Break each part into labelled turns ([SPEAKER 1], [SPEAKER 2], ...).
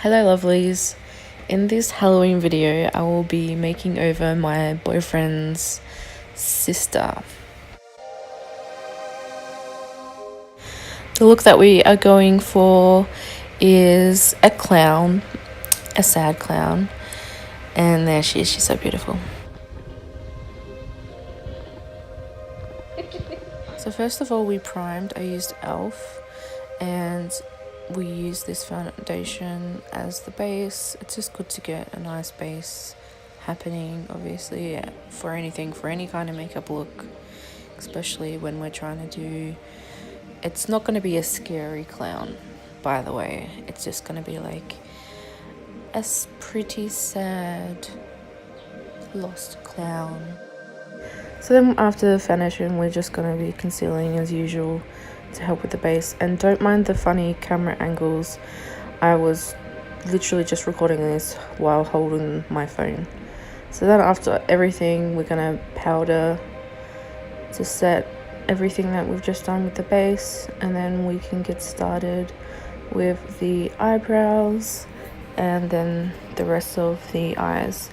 [SPEAKER 1] Hello lovelies. In this Halloween video I will be making over my boyfriend's sister. The look that we are going for is a clown, a sad clown, and there she is, she's so beautiful. So first of all we primed. I used e.l.f. and we use this foundation as the base. It's just good to get a nice base happening, obviously, for anything, for any kind of makeup look, especially when we're trying to do, it's not going to be a scary clown, by the way. It's just going to be like a pretty sad lost clown. So then after the foundation we're just going to be concealing as usual to help with the base. And don't mind the funny camera angles, I was literally just recording this while holding my phone. So then after everything we're gonna powder to set everything that we've just done with the base, and then we can get started with the eyebrows and then the rest of the eyes.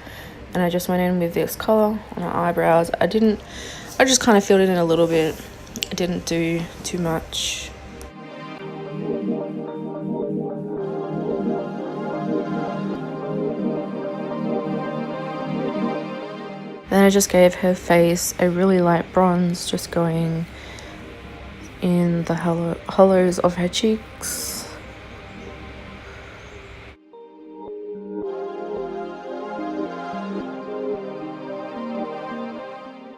[SPEAKER 1] And I just went in with this color on our eyebrows. I just kind of filled it in a little bit. I didn't do too much. Then I just gave her face a really light bronze, just going in the hollows of her cheeks.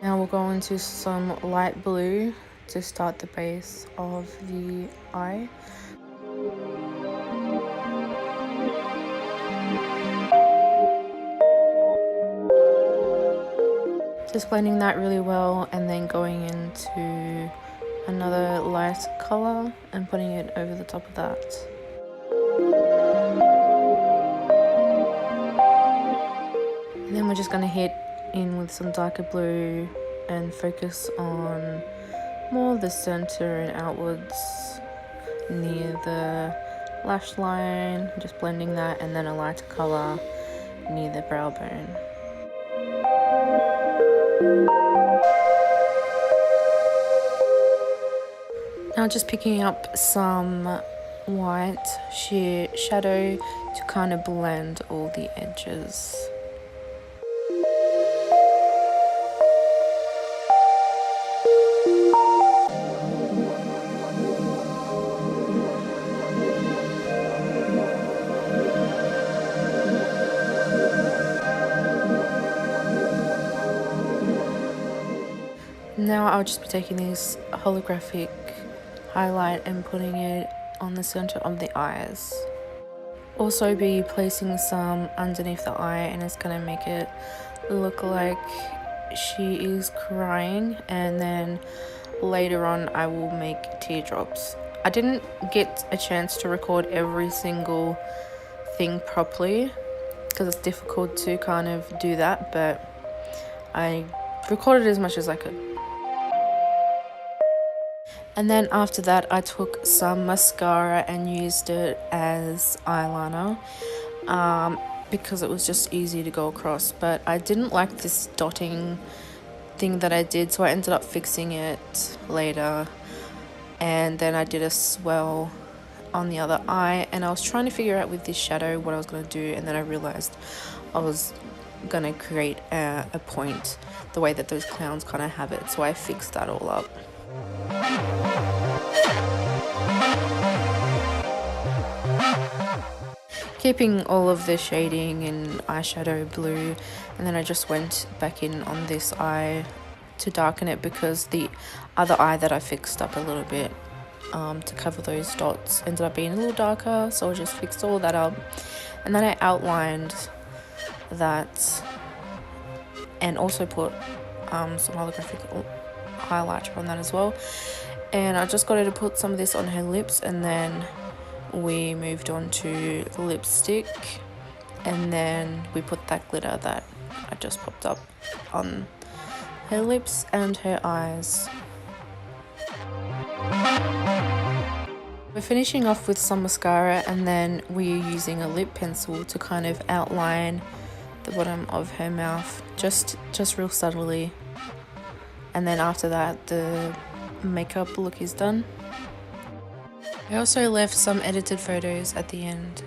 [SPEAKER 1] Now we'll go into some light blue to start the base of the eye. Just blending that really well, and then going into another light color and putting it over the top of that. And then we're just going to hit in with some darker blue and focus on more the center and outwards near the lash line, just blending that, and then a lighter color near the brow bone. Now just picking up some white sheer shadow to kind of blend all the edges. Now I'll just be taking this holographic highlight and putting it on the center of the eyes. Also be placing some underneath the eye, and it's going to make it look like she is crying, and then later on I will make teardrops. I didn't get a chance to record every single thing properly because it's difficult to kind of do that, but I recorded as much as I could. And then after that I took some mascara and used it as eyeliner because it was just easy to go across, but I didn't like this dotting thing that I did, so I ended up fixing it later. And then I did a swell on the other eye, and I was trying to figure out with this shadow what I was going to do, and then I realized I was going to create a point the way that those clowns kind of have it, so I fixed that all up. Keeping all of the shading in eyeshadow blue, and then I just went back in on this eye to darken it because the other eye that I fixed up a little bit to cover those dots ended up being a little darker, so I just fixed all that up. And then I outlined that and also put some holographic highlighter on that as well. And I just got her to put some of this on her lips, and then we moved on to the lipstick, and then we put that glitter that I just popped up on her lips and her eyes. We're finishing off with some mascara, and then we're using a lip pencil to kind of outline the bottom of her mouth, just real subtly. And then after that, the makeup look is done. I also left some edited photos at the end.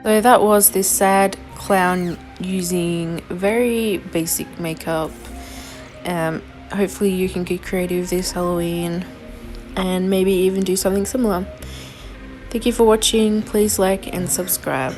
[SPEAKER 1] So that was this sad clown using very basic makeup. Hopefully you can get creative this Halloween and maybe even do something similar. Thank you for watching. Please like and subscribe.